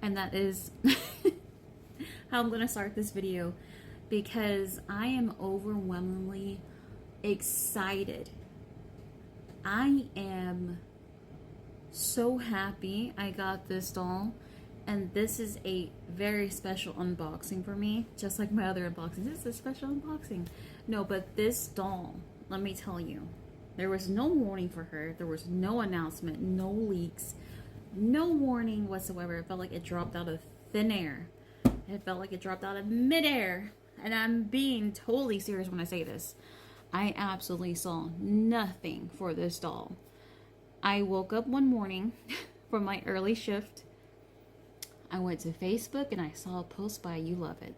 And that is how I'm going to start this video because I am overwhelmingly excited. I am so happy I got this doll, and this is a very special unboxing for me, just like my other unboxings. This is a special unboxing. No, but this doll, let me tell you, there was no warning for her. There was no announcement, no leaks, no warning whatsoever. It felt like it dropped out of thin air. It felt like it dropped out of midair. And I'm being totally serious when I say this. I absolutely saw nothing for this doll. I woke up one morning from my early shift. I went to Facebook and I saw a post by You Love It.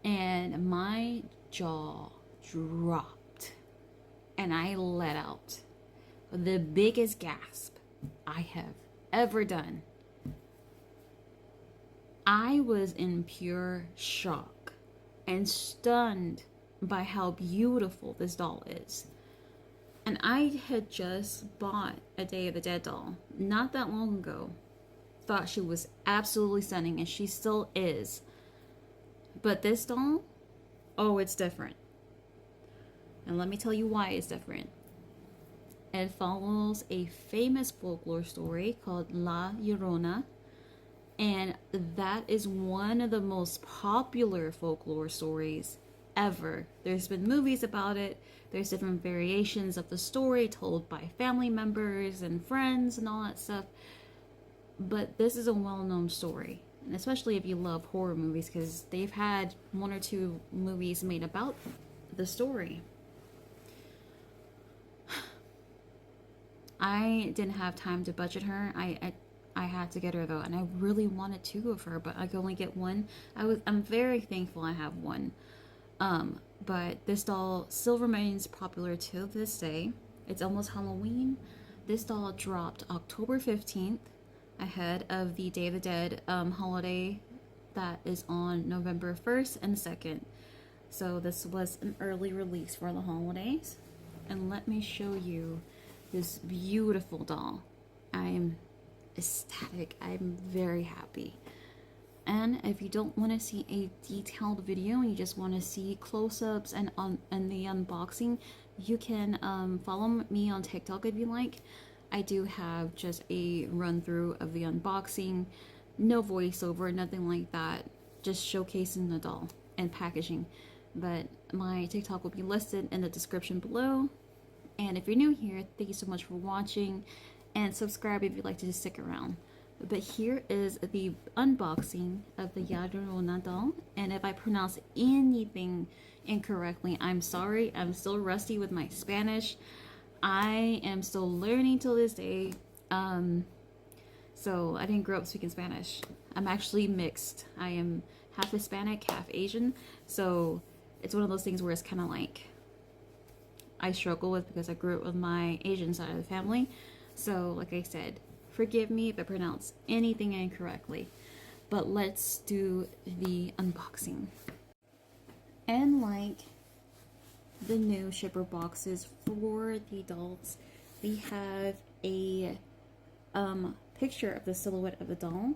And my jaw dropped. And I let out the biggest gasp I have ever done. I was in pure shock and stunned by how beautiful this doll is. And I had just bought a Day of the Dead doll not that long ago. Thought she was absolutely stunning, and she still is. But this doll, oh, it's different. And let me tell you why it's different. It follows a famous folklore story called La Llorona. And that is one of the most popular folklore stories ever. There's been movies about it. There's different variations of the story told by family members and friends and all that stuff. But this is a well-known story, and especially if you love horror movies, because they've had one or two movies made about the story. I didn't have time to budget her. I had to get her though, and I really wanted two of her, but I could only get one. I'm very thankful I have one. But this doll still remains popular to this day. It's almost Halloween. This doll dropped October 15th, ahead of the Day of the Dead holiday that is on November 1st and 2nd. So this was an early release for the holidays. And let me show you this beautiful doll. I am ecstatic. I'm very happy. And if you don't want to see a detailed video and you just want to see close-ups and the unboxing, you can follow me on TikTok if you like. I do have just a run-through of the unboxing, no voiceover, nothing like that, just showcasing the doll and packaging. But my TikTok will be listed in the description below. And if you're new here, thank you so much for watching, and subscribe if you'd like to just stick around. But here is the unboxing of the Llorona doll, and if I pronounce anything incorrectly, I'm sorry. I'm still rusty with my Spanish. I am still learning till this day. So I didn't grow up speaking Spanish. I'm actually mixed. I am half Hispanic, half Asian. So it's one of those things where it's kind of like I struggle with because I grew up with my Asian side of the family. So like I said, forgive me if I pronounce anything incorrectly. But let's do the unboxing. And like the new shipper boxes for the adults, we have a picture of the silhouette of the doll,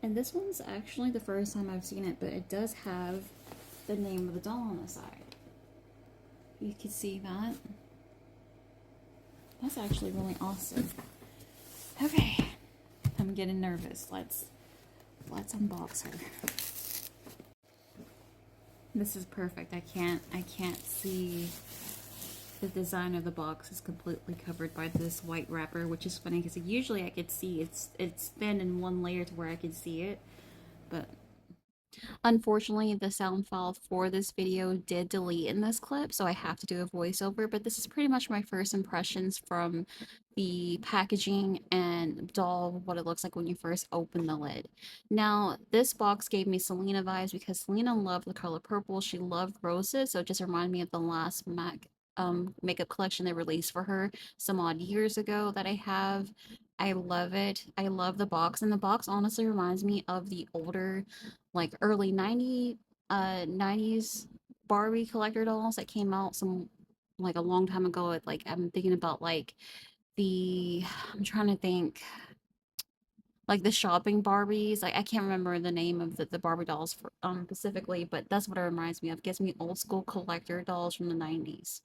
and this one's actually the first time I've seen it, but it does have the name of the doll on the side. You can see that. That's actually really awesome. Okay, I'm getting nervous. Let's unbox her. This is perfect. I can't see the design of the box is completely covered by this white wrapper, which is funny because usually I could see it's thin in one layer to where I could see it, but unfortunately the sound file for this video did delete in this clip, so I have to do a voiceover. But this is pretty much my first impressions from the packaging and doll, what it looks like when you first open the lid. Now this box gave me Selena vibes because Selena loved the color purple. She loved roses, so it just reminded me of the last MAC makeup collection they released for her some odd years ago that I have. I love it. I love the box, and the box honestly reminds me of the older, like early 90s Barbie collector dolls that came out some like a long time ago. Like I'm thinking about like the I'm trying to think like the shopping Barbies. Like I can't remember the name of the Barbie dolls for, specifically, but that's what it reminds me of. It gives me old school collector dolls from the 90s.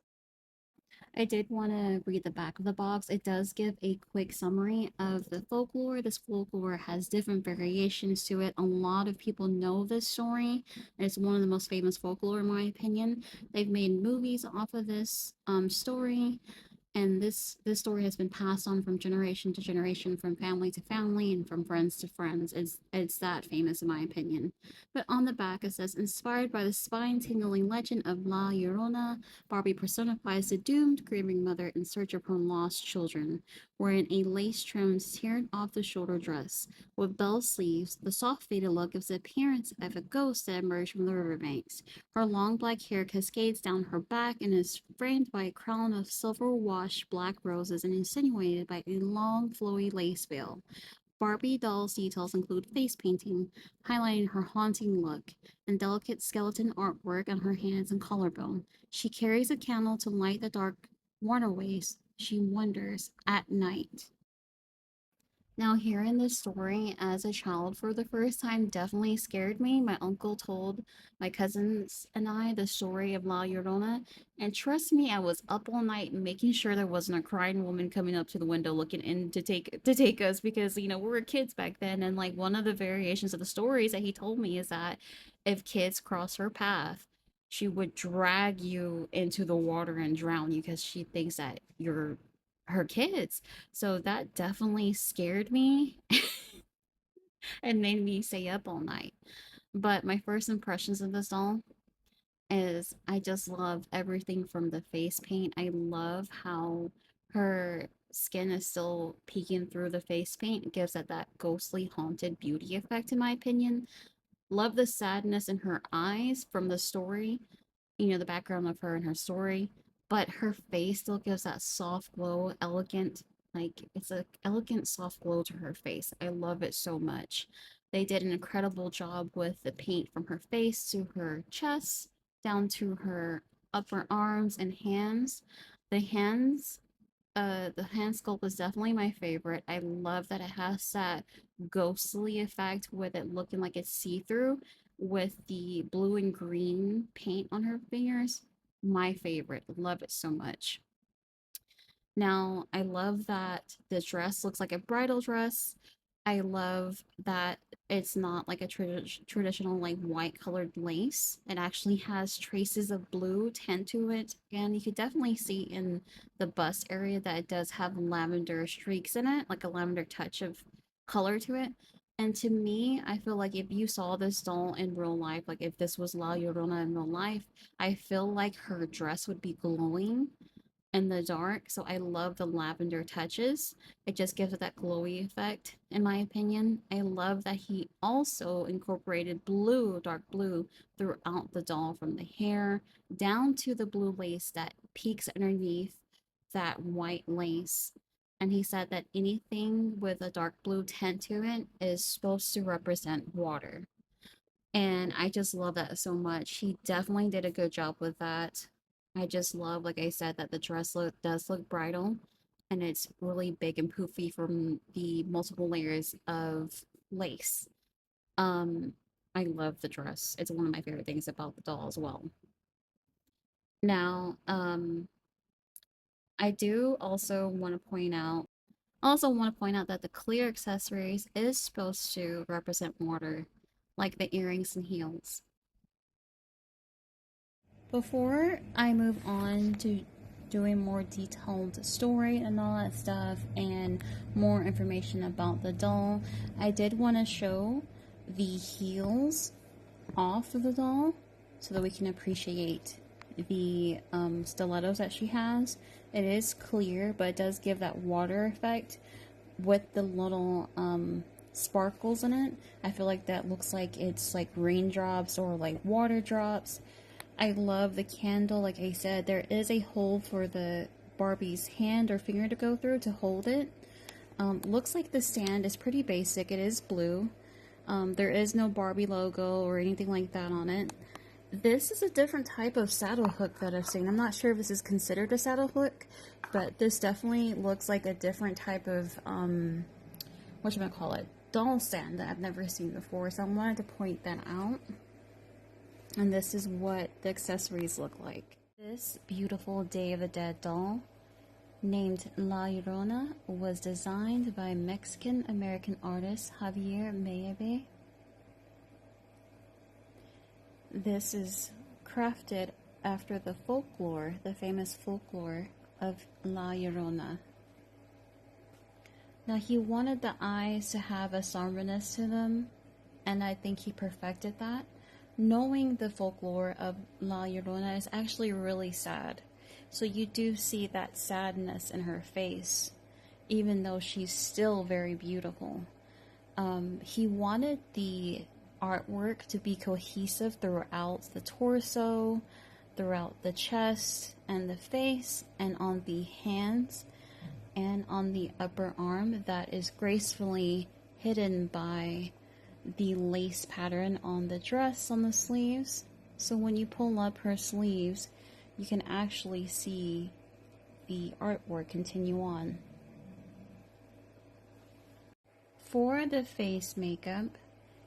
I did want to read the back of the box. It does give a quick summary of the folklore. This folklore has different variations to it. A lot of people know this story. It's one of the most famous folklore, in my opinion. They've made movies off of this story, and this story has been passed on from generation to generation, from family to family, and from friends to friends. It's that famous, in my opinion. But on the back it says, inspired by the spine-tingling legend of La Llorona, Barbie personifies the doomed, grieving mother in search of her lost children, wearing a lace-trimmed, teared off the shoulder dress with bell sleeves. The soft faded look gives the appearance of a ghost that emerged from the riverbanks. Her long black hair cascades down her back and is framed by a crown of silver-washed black roses and insinuated by a long, flowy lace veil. Barbie doll's details include face painting, highlighting her haunting look, and delicate skeleton artwork on her hands and collarbone. She carries a candle to light the dark waterways she wanders at night. Now, hearing this story as a child for the first time definitely scared me. My uncle told my cousins and I the story of La Llorona, and trust me, I was up all night making sure there wasn't a crying woman coming up to the window looking in to take us, because we were kids back then. And like one of the variations of the stories that he told me is that if kids cross her path, she would drag you into the water and drown you because she thinks that you're her kids. So that definitely scared me and made me stay up all night. But my first impressions of this doll is I just love everything from the face paint. I love how her skin is still peeking through the face paint. It gives it that ghostly, haunted beauty effect, in my opinion. Love the sadness in her eyes from the story, the background of her and her story, but her face still gives that soft glow, elegant, like it's a elegant soft glow to her face. I love it so much. They did an incredible job with the paint from her face to her chest, down to her upper arms and hands. The hands the hand sculpt is definitely my favorite. I love that it has that ghostly effect with it looking like it's see-through with the blue and green paint on her fingers. My favorite. Love it so much. Now, I love that the dress looks like a bridal dress. I love that it's not like a traditional like white colored lace. It actually has traces of blue tint to it, and you could definitely see in the bust area that it does have lavender streaks in it, like a lavender touch of color to it. And to me, I feel like if you saw this doll in real life, like if this was La Llorona in real life, I feel like her dress would be glowing in the dark. So I love the lavender touches. It just gives it that glowy effect, in my opinion. I love that he also incorporated blue, dark blue, throughout the doll, from the hair down to the blue lace that peeks underneath that white lace. And he said that anything with a dark blue tint to it is supposed to represent water. And I just love that so much. He definitely did a good job with that. I just love, like I said, that the dress does look bridal, and it's really big and poofy from the multiple layers of lace. Um, I love the dress. It's one of my favorite things about the doll as well. Now, I do also want to point out that the clear accessories is supposed to represent water, like the earrings and heels. Before I move on to doing more detailed story and all that stuff and more information about the doll, I did want to show the heels off of the doll so that we can appreciate the stilettos that she has. It is clear, but it does give that water effect with the little sparkles in it. I feel like that looks like it's like raindrops or like water drops. I love the candle. Like I said, there is a hole for the Barbie's hand or finger to go through to hold it. Looks like the stand is pretty basic. It is blue. There is no Barbie logo or anything like that on it. This is a different type of saddle hook that I've seen. I'm not sure if this is considered a saddle hook, but this definitely looks like a different type of, whatchamacallit, doll stand that I've never seen before, so I wanted to point that out. And this is what the accessories look like. This beautiful Day of the Dead doll, named La Llorona, was designed by Mexican-American artist Javier Mayebe. This is crafted after the folklore, the famous folklore of La Llorona. Now, he wanted the eyes to have a somberness to them, and I think he perfected that. Knowing the folklore of La Llorona is actually really sad. So you do see that sadness in her face, even though she's still very beautiful. He wanted the artwork to be cohesive throughout the torso, throughout the chest and the face, and on the hands, and on the upper arm that is gracefully hidden by the lace pattern on the dress on the sleeves. So when you pull up her sleeves, you can actually see the artwork continue on. For the face makeup,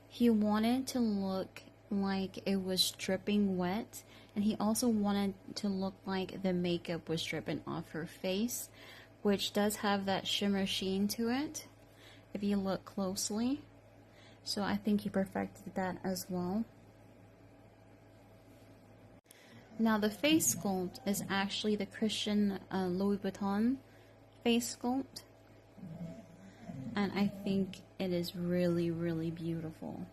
he wanted to look like it was dripping wet, and he also wanted to look like the makeup was dripping off her face, which does have that shimmer sheen to it if you look closely. So I think he perfected that as well. Now the face sculpt is actually the Christian Louis Vuitton face sculpt, and I think it is really, really beautiful.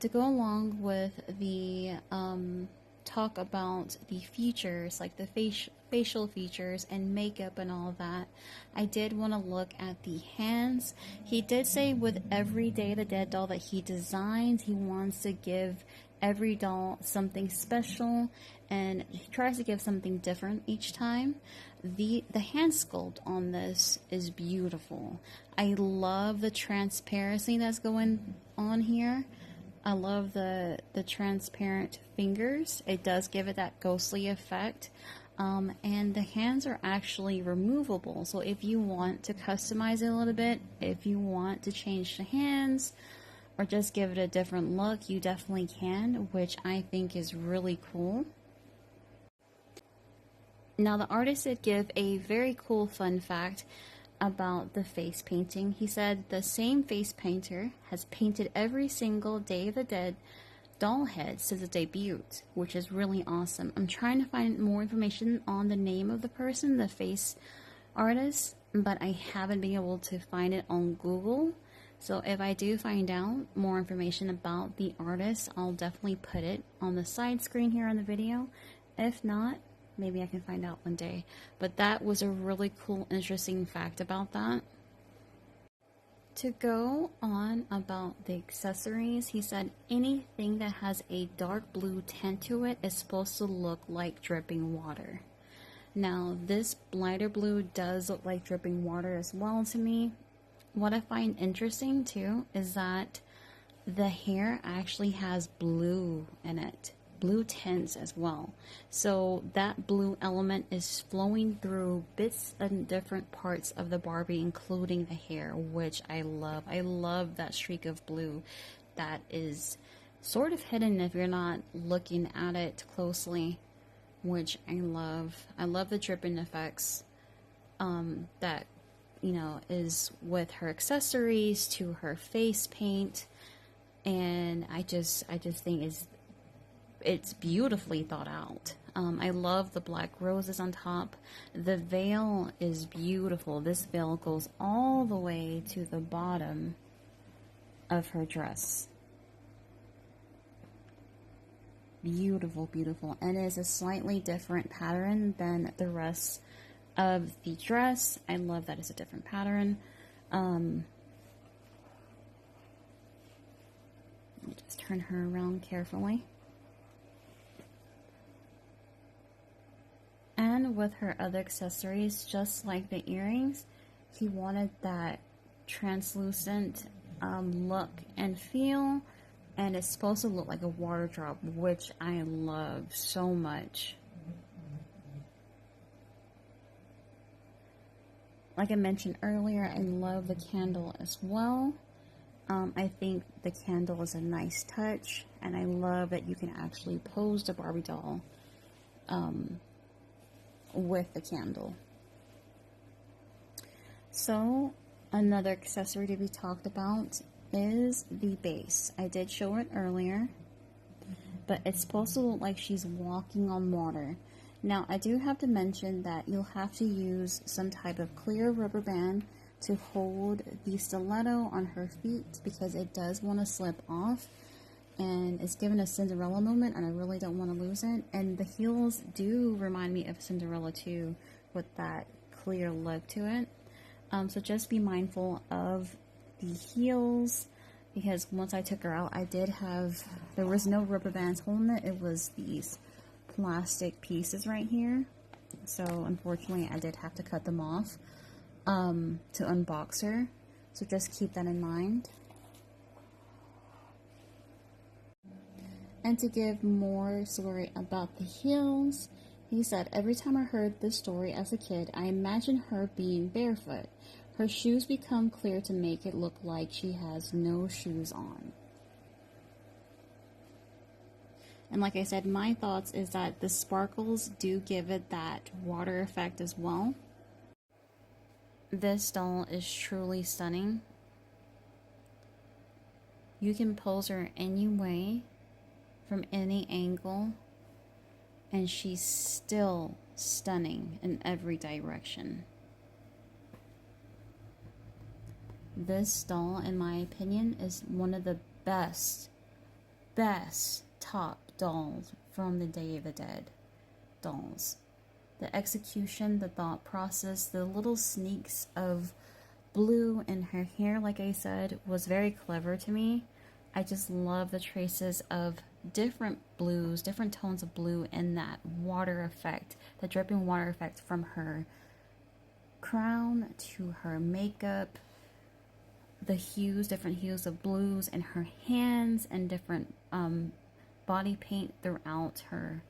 To go along with the talk about the features, like the facial features and makeup and all that, I did want to look at the hands. He did say with every Day of the Dead doll that he designs, he wants to give every doll something special, and he tries to give something different each time. The hand sculpt on this is beautiful. I love the transparency that's going on here. I love the transparent fingers. It does give it that ghostly effect. And the hands are actually removable. So if you want to customize it a little bit, if you want to change the hands or just give it a different look, you definitely can, which I think is really cool. Now the artist did give a very cool fun fact about the face painting. He said the same face painter has painted every single Day of the Dead doll head since it debuted, which is really awesome. I'm trying to find more information on the name of the person, the face artist, but I haven't been able to find it on Google. So if I do find out more information about the artist, I'll definitely put it on the side screen here on the video. If not, maybe I can find out one day. But that was a really cool, interesting fact about that. To go on about the accessories, he said anything that has a dark blue tint to it is supposed to look like dripping water. Now, this lighter blue does look like dripping water as well to me. What I find interesting too is that the hair actually has blue in it, blue tints as well. So that blue element is flowing through bits and different parts of the Barbie, including the hair, which I love. I love that streak of blue that is sort of hidden if you're not looking at it closely, which I love. I love the dripping effects that, you know, is with her accessories to her face paint, and I just think it's beautifully thought out. I love the black roses on top. The veil is beautiful. This veil goes all the way to the bottom of her dress. Beautiful, beautiful. And it is a slightly different pattern than the rest of the dress. I love that it's a different pattern. Let me just turn her around carefully. And with her other accessories, just like the earrings, he wanted that translucent look and feel, and it's supposed to look like a water drop, which I love so much. like I mentioned earlier, I love the candle as well. I think the candle is a nice touch, and I love that you can actually pose the Barbie doll with the candle. So, another accessory to be talked about is the base. I did show it earlier, but it's supposed to look like she's walking on water. Now, I do have to mention that you'll have to use some type of clear rubber band to hold the stiletto on her feet because it does want to slip off, and it's given a Cinderella moment, and I really don't want to lose it. And the heels do remind me of Cinderella too, with that clear look to it. So just be mindful of the heels, because once I took her out, there was no rubber bands holding it. It was these plastic pieces right here. So unfortunately, I did have to cut them off to unbox her. So just keep that in mind. And to give more story about the heels, he said, every time I heard this story as a kid, I imagined her being barefoot. Her shoes become clear to make it look like she has no shoes on. And like I said, my thoughts is that the sparkles do give it that water effect as well. This doll is truly stunning. You can pose her any way, from any angle, and she's still stunning in every direction. This doll, in my opinion, is one of the best top dolls from the Day of the Dead dolls. The execution, the thought process, the little sneaks of blue in her hair, like I said, was very clever to me. I just love the traces of different blues, different tones of blue, and that water effect, the dripping water effect from her crown to her makeup, the hues, different hues of blues in her hands, and different body paint throughout her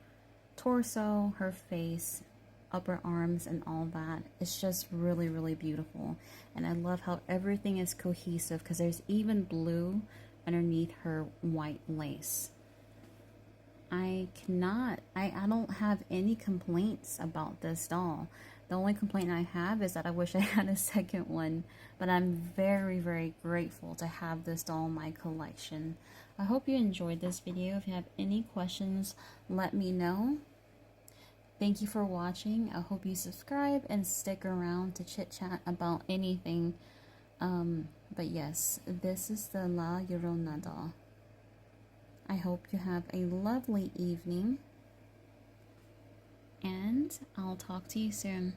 torso, her face, upper arms, and all that. It's just really, really beautiful. And I love how everything is cohesive, because there's even blue underneath her white lace. I don't have any complaints about this doll. The only complaint I have is that I wish I had a second one, but I'm very, very grateful to have this doll in my collection. I hope you enjoyed this video. If you have any questions, let me know. Thank you for watching. I hope you subscribe and stick around to chit chat about anything. But yes, this is the La Llorona doll. I hope you have a lovely evening, and I'll talk to you soon.